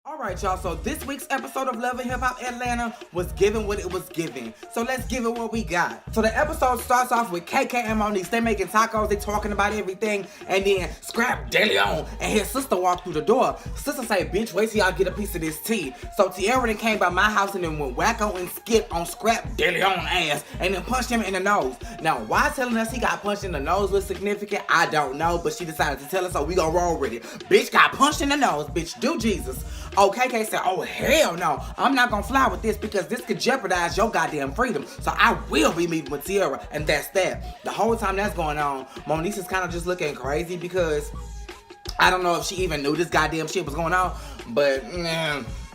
Alright y'all, so this week's episode of Love and Hip Hop Atlanta was given what it was given. So let's give it what we got. So the episode starts off with KK and Monique. They making tacos, they talking about everything, and then Scrap De Leon and his sister walk through the door. Sister say, bitch, wait till y'all get a piece of this tea. So Tierra then came by my house and then went wacko and skip on Scrap De Leon ass and then punched him in the nose. Now why telling us he got punched in the nose was significant, I don't know, but she decided to tell us, so we gonna roll with it. Bitch got punched in the nose, bitch, do Jesus. Oh, KK said, oh, hell no. I'm not gonna fly with this because this could jeopardize your goddamn freedom. So I will be meeting with Tierra, and that's that. The whole time that's going on, Monique is kind of just looking crazy because I don't know if she even knew this goddamn shit was going on, but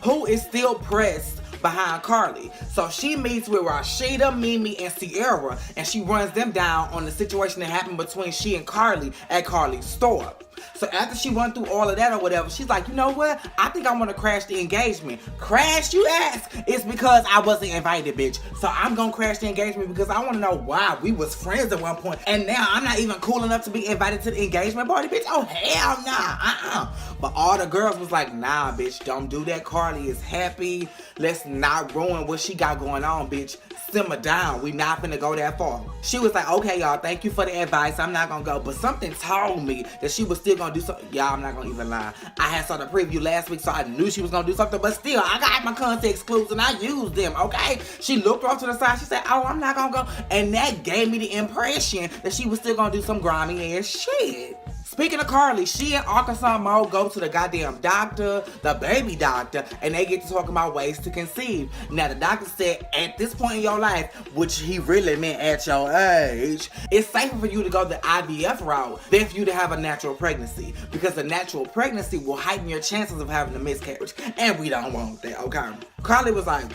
who is still pressed behind Carly? So she meets with Rashida, Mimi, and Sierra, and she runs them down on the situation that happened between she and Carly at Carly's store. So after she went through all of that or whatever, she's like, you know what? I think I want to crash the engagement. Crash, you ask? It's because I wasn't invited, bitch. So I'm going to crash the engagement because I want to know why we was friends at one point. And now I'm not even cool enough to be invited to the engagement party, bitch. Oh, hell nah. But all the girls was like, nah, bitch, don't do that. Carly is happy. Let's not ruin what she got going on, bitch. Simmer down. We not finna go that far. She was like, okay, y'all, thank you for the advice. I'm not gonna go. But something told me that she was still gonna do something. Y'all, I'm not gonna even lie. I had saw the preview last week, so I knew she was gonna do something. But still, I got my context clues and I used them, okay? She looked off to the side. She said, oh, I'm not gonna go. And that gave me the impression that she was still gonna do some grimy ass shit. Speaking of Carly, she and Arkansas Mo go to the goddamn doctor, the baby doctor, and they get to talk about ways to conceive. Now, the doctor said, at this point in your life, which he really meant at your age, it's safer for you to go the IVF route than for you to have a natural pregnancy, because a natural pregnancy will heighten your chances of having a miscarriage, and we don't want that, okay? Carly was like,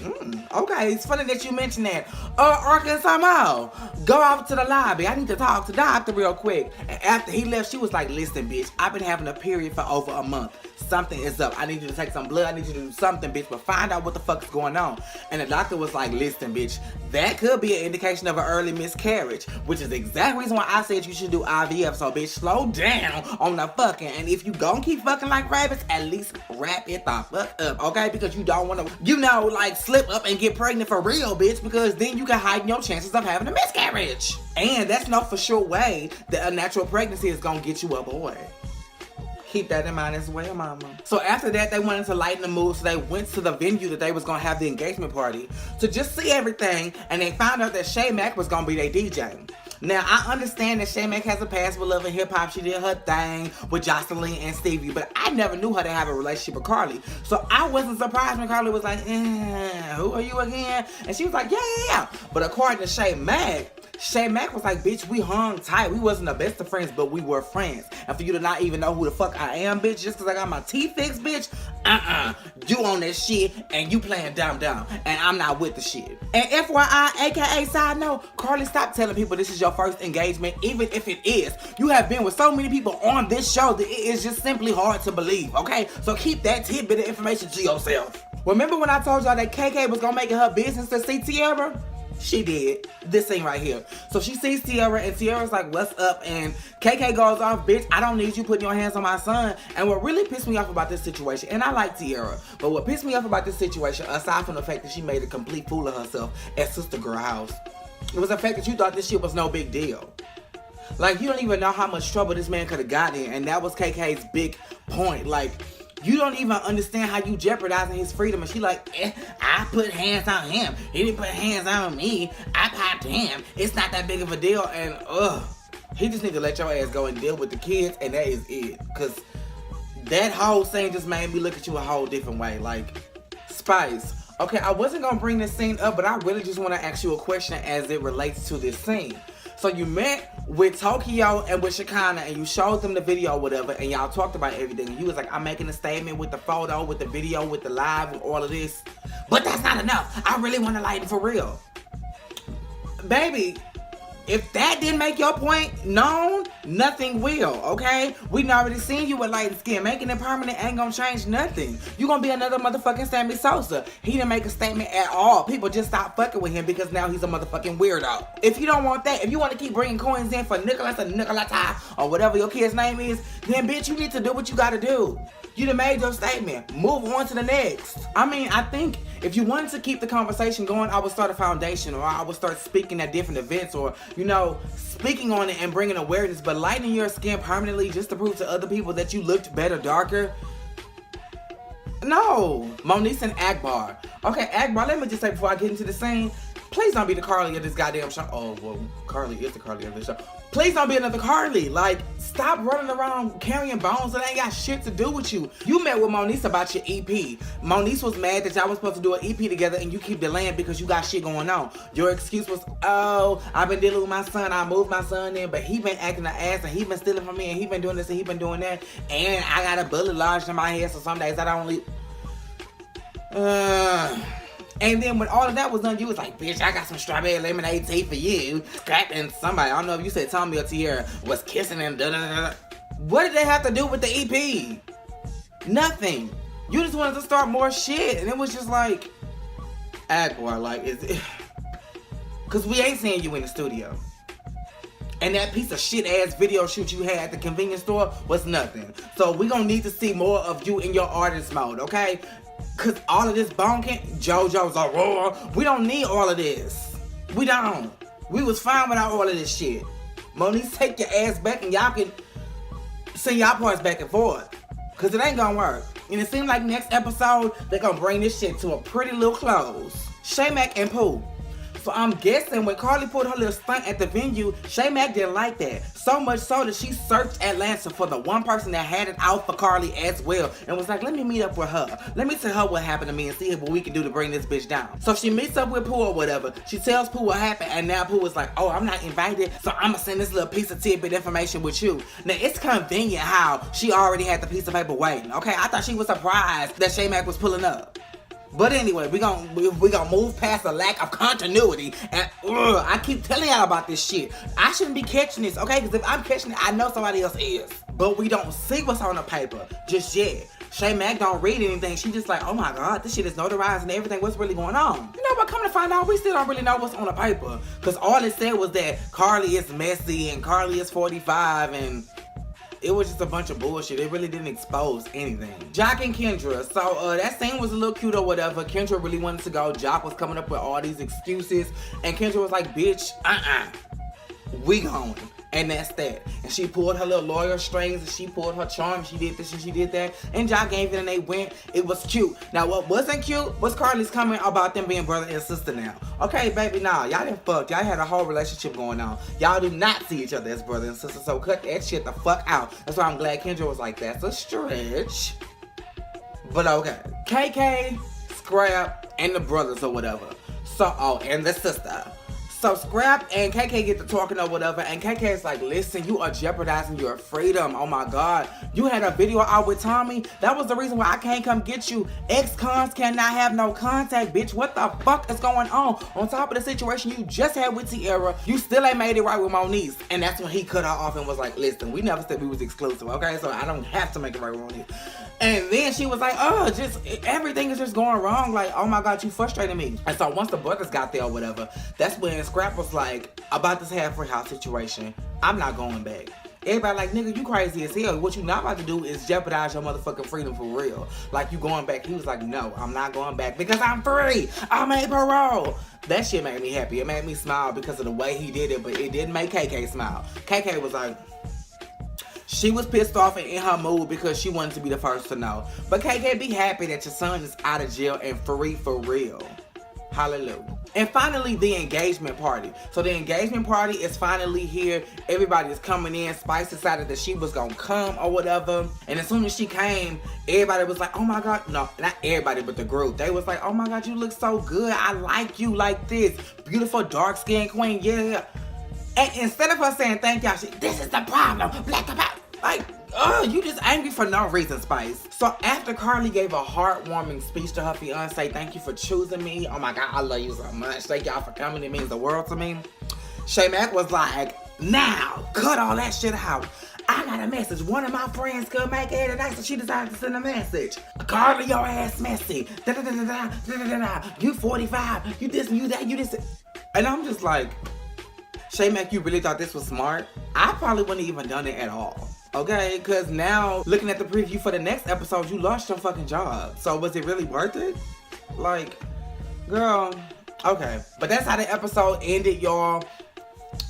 okay, it's funny that you mentioned that. Arkansas Mo, go out to the lobby. I need to talk to the doctor real quick. And after he left, she was like, listen, bitch, I've been having a period for over a month. Something is up. I need you to take some blood. I need you to do something, bitch, but find out what the fuck is going on. And the doctor was like, listen, bitch, that could be an indication of an early miscarriage, which is the exact reason why I said you should do IVF. So, bitch, slow down on the fucking. And if you gon' keep fucking like rabbits, at least wrap it the fuck up, okay? Because you don't want to, like, slip up and get pregnant for real, bitch, because then you can heighten your chances of having a miscarriage. And that's no for sure way that a natural pregnancy is gonna get you a boy. Keep that in mind as well, mama. So after that, they wanted to lighten the mood, so they went to the venue that they was gonna have the engagement party to just see everything, and they found out that Shay Mack was gonna be their DJ. Now, I understand that Shay Mack has a past with Love and Hip Hop. She did her thing with Jocelyn and Stevie, but I never knew her to have a relationship with Carly. So I wasn't surprised when Carly was like, who are you again? And she was like, yeah. But according to Shay Mack was like, bitch, we hung tight. We wasn't the best of friends, but we were friends. And for you to not even know who the fuck I am, bitch, just because I got my teeth fixed, bitch, you on that shit, and you playing dumb, and I'm not with the shit. And FYI, aka side note, Carly, stop telling people this is your first engagement, even if it is. You have been with so many people on this show that it is just simply hard to believe, okay? So keep that tidbit of information to yourself. Remember when I told y'all that KK was gonna make it her business to see Tierra? She did. This thing right here. So she sees Tierra, and Tierra's like, what's up? And KK goes off, bitch, I don't need you putting your hands on my son. And what really pissed me off about this situation, and I like Tierra, but what pissed me off about this situation, aside from the fact that she made a complete fool of herself at Sister Girl house, it was the fact that you thought this shit was no big deal. Like, you don't even know how much trouble this man could have gotten in, and that was KK's big point. Like, you don't even understand how you jeopardizing his freedom. And she like, I put hands on him. He didn't put hands on me. I popped him. It's not that big of a deal. And he just need to let your ass go and deal with the kids, and that is it. Cause that whole thing just made me look at you a whole different way. Like, Spice. Okay, I wasn't gonna bring this scene up, but I really just want to ask you a question as it relates to this scene. So you met with Tokyo and with Shekinah, and you showed them the video or whatever, and y'all talked about everything. And you was like, I'm making a statement with the photo, with the video, with the live, with all of this. But that's not enough. I really want to lighten for real. Baby, if that didn't make your point known, nothing will, okay? We done already seen you with light skin. Making it permanent ain't gonna change nothing. You gonna be another motherfucking Sammy Sosa. He didn't make a statement at all. People just stop fucking with him because now he's a motherfucking weirdo. If you don't want that, if you want to keep bringing coins in for Nicholas or Nicolata or whatever your kid's name is, then bitch, you need to do what you gotta do. You done made your statement. Move on to the next. I mean, I think if you wanted to keep the conversation going, I would start a foundation, or I would start speaking at different events, or, you know, speaking on it and bringing awareness. But lightening your skin permanently just to prove to other people that you looked better, darker, no. Moniece and Akbar. Okay, Akbar, let me just say before I get into the scene, please don't be the Carly of this goddamn show. Oh, well, Carly is the Carly of this show. Please don't be another Carly. Like, stop running around carrying bones that ain't got shit to do with you. You met with Moniece about your EP. Moniece was mad that y'all was supposed to do an EP together and you keep delaying because you got shit going on. Your excuse was, oh, I've been dealing with my son. I moved my son in, but he been acting an ass and he been stealing from me and he been doing this and he been doing that. And I got a bullet lodged in my head, so some days I don't leave. And then when all of that was done, you was like, bitch, I got some strawberry lemonade tea for you. Scrapping somebody, I don't know if you said Tommy or Tierra, was kissing and da-da-da-da. What did they have to do with the EP? Nothing. You just wanted to start more shit. And it was just like, Akbar, like, is it? Because we ain't seeing you in the studio. And that piece of shit ass video shoot you had at the convenience store was nothing. So we gonna need to see more of you in your artist mode, okay? Cause all of this JoJo's a roar. We don't need all of this. We don't. We was fine without all of this shit. Moniece, take your ass back and y'all can send y'all parts back and forth. Cause it ain't gonna work. And it seems like next episode, they're gonna bring this shit to a pretty little close. Shay-Mac and Pooh. So I'm guessing when Carly pulled her little stunt at the venue, Shay-Mac didn't like that. So much so that she searched Atlanta for the one person that had it out for Carly as well. And was like, let me meet up with her. Let me tell her what happened to me and see what we can do to bring this bitch down. So she meets up with Pooh or whatever. She tells Pooh what happened, and now Pooh was like, oh, I'm not invited, so I'm gonna send this little piece of tidbit information with you. Now, it's convenient how she already had the piece of paper waiting, okay? I thought she was surprised that Shay-Mac was pulling up. But anyway, we gonna move past the lack of continuity. And I keep telling y'all about this shit. I shouldn't be catching this, okay? Because if I'm catching it, I know somebody else is. But we don't see what's on the paper just yet. Shay-Mac don't read anything. She just like, oh my God, this shit is notarized and everything. What's really going on? You know what? Come to find out, we still don't really know what's on the paper. Because all it said was that Carly is messy and Carly is 45 and it was just a bunch of bullshit. It really didn't expose anything. Jock and Kendra. So that scene was a little cute or whatever. Kendra really wanted to go. Jock was coming up with all these excuses. And Kendra was like, bitch, we going. And that's that. And she pulled her little lawyer strings and she pulled her charm. She did this and she did that. And Jock gave it and they went. It was cute. Now what wasn't cute was Carly's comment about them being brother and sister now. Okay, baby, nah. Y'all didn't fuck. Y'all had a whole relationship going on. Y'all do not see each other as brother and sister. So cut that shit the fuck out. That's why I'm glad Kendra was like, that's a stretch. But okay. KK, Scrap, and the brothers or whatever. So, and the sister. So Scrap and KK get to talking or whatever, and KK is like, listen, you are jeopardizing your freedom. Oh my God. You had a video out with Tommy. That was the reason why I can't come get you. Ex-cons cannot have no contact, bitch. What the fuck is going on? On top of the situation you just had with Tierra, you still ain't made it right with Moniece. And that's when he cut her off and was like, listen, we never said we was exclusive, okay? So I don't have to make it right with Moniece. And then she was like, oh, just everything is just going wrong. Like, oh my God, you frustrated me. And so once the brothers got there or whatever, that's when Scrap was like, about this halfway house situation, I'm not going back. Everybody like, nigga, you crazy as hell. What you not about to do is jeopardize your motherfucking freedom for real. Like, you going back. He was like, no, I'm not going back because I'm free. I made parole. That shit made me happy. It made me smile because of the way he did it, but it didn't make KK smile. KK was like, she was pissed off and in her mood because she wanted to be the first to know. But KK, be happy that your son is out of jail and free for real. Hallelujah. And finally, the engagement party. So the engagement party is finally here. Everybody is coming in. Spice decided that she was gonna come or whatever. And as soon as she came, everybody was like, oh my God. No, not everybody, but the group. They was like, oh my God, you look so good. I like you like this. Beautiful dark-skinned queen, yeah. And instead of her saying thank y'all, this is the problem. Black about. Like, you just angry for no reason, Spice. So after Carly gave a heartwarming speech to her fiance, thank you for choosing me. Oh my God, I love you so much. Thank y'all for coming. It means the world to me. Shay-Mac was like, now, cut all that shit out. I got a message. One of my friends could make it tonight, so she decided to send a message. Carly, your ass messy. You 45. You this and you that. You this. And I'm just like, Shay-Mac, you really thought this was smart? I probably wouldn't have even done it at all. Okay, because now, looking at the preview for the next episode, you lost your fucking job. So was it really worth it? Like, girl, okay. But that's how the episode ended, y'all.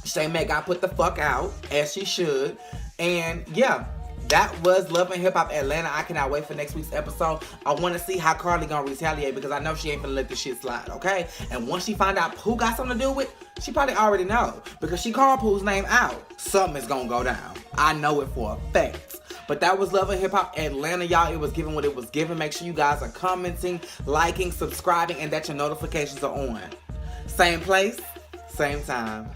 Shay May got put the fuck out, as she should. And yeah, that was Love and Hip Hop Atlanta. I cannot wait for next week's episode. I want to see how Carly gonna retaliate because I know she ain't gonna let this shit slide, okay? And once she find out Pooh got something to do with, she probably already know because she called Pooh's name out. Something is gonna go down. I know it for a fact. But that was Love and Hip Hop Atlanta, y'all. It was given what it was given. Make sure you guys are commenting, liking, subscribing, and that your notifications are on. Same place, same time.